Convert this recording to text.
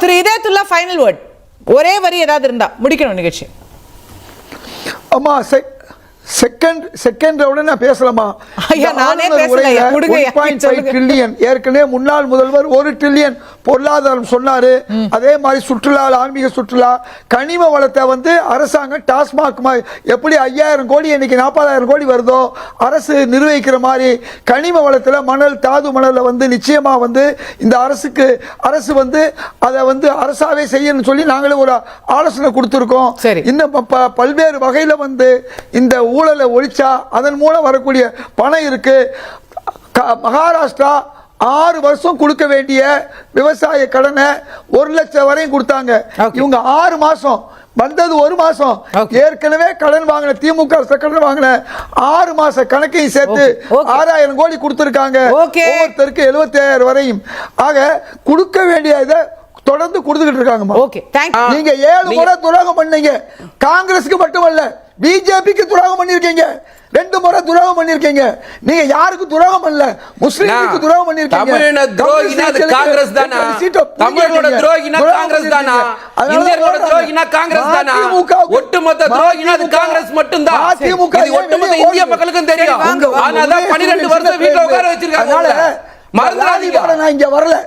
திரு Idhayathulla final word ஒரே வரி ஏதாவது இருந்தா முடிக்கணும் நிகழ்ச்சி. அம்மா செகண்ட் ரவுண்ட் நான் பேசலாமா? ஐயா நானே பேசல. 1.5 ட்ரில்லியன் ஏற்கனவே முன்னாள் முதல்வர் 1 ட்ரில்லியன் பொருளாதாரம் சொன்னாரு. அதே மாதிரி சுற்றுலா, ஆன்மீக சுற்றுலா, கனிம வளத்தை வந்து அரசாங்கம் டாஸ்மாக் எப்படி 5000 கோடி இன்னைக்கு 40,000 கோடி வருதோ அரசு நிர்வகிக்கிற மாதிரி கனிம வளத்தில் மணல், தாது மணல வந்து நிச்சயமா வந்து இந்த அரசு வந்து அதை வந்து அரசாவே செய்யணும்னு சொல்லி நாங்களே ஒரு ஆலோசனை கொடுத்துருக்கோம். இன்னும் பல்வேறு வகையில் வந்து இந்த ஊழலை ஒழிச்சா அதன் மூலம் வரக்கூடிய பணம் இருக்கு. மகாராஷ்டிரா 6 வருஷம் கொடுக்க வேண்டிய விவசாய கடனை 1 லட்சம் வரையும் கொடுத்தாங்க. இவங்க 6 மாசம் வந்தது 1 மாசம். ஏற்கனவே கடன் வாங்கின திமுக கடன் வாங்கின 6 மாச கணக்கையும் சேர்த்து 6000 கோடி கொடுத்திருக்காங்க. ஒவ்வொருத்தருக்கு 75,000 வரையும். ஆக கொடுக்க வேண்டிய இதை தொடர்ந்து கொடுத்துக்கிட்டு இருக்காங்க. நீங்க 7 முறை துரோகம் பண்ணீங்க. காங்கிரஸுக்கு மட்டுமல்ல பிஜேபிக்கு துரோகம் பண்ணிருக்கீங்க. 2 முறை துரோகம் பண்ணிருக்கீங்க. நீங்க யாருக்கு துரோகம் பண்ணல? முஸ்லிம்களுக்கு துரோகம் பண்ணிருக்கீங்க. தமிழன துரோகினா அது காங்கிரஸ் தானா? தமிழரோட துரோகினா காங்கிரஸ் தானா? இந்தியர்களோட துரோகினா காங்கிரஸ் தானா? ஒட்டுமொத்த துரோகினா அது காங்கிரஸ் மட்டும்தான். இது ஒட்டுமொத்த இந்திய மக்களுக்கும் தெரியும். ஆனா 12 வருஷம் வீட்டுல உட்கார வச்சிருக்காங்க. மறந்துடாதீங்க. நான் இங்க வரல.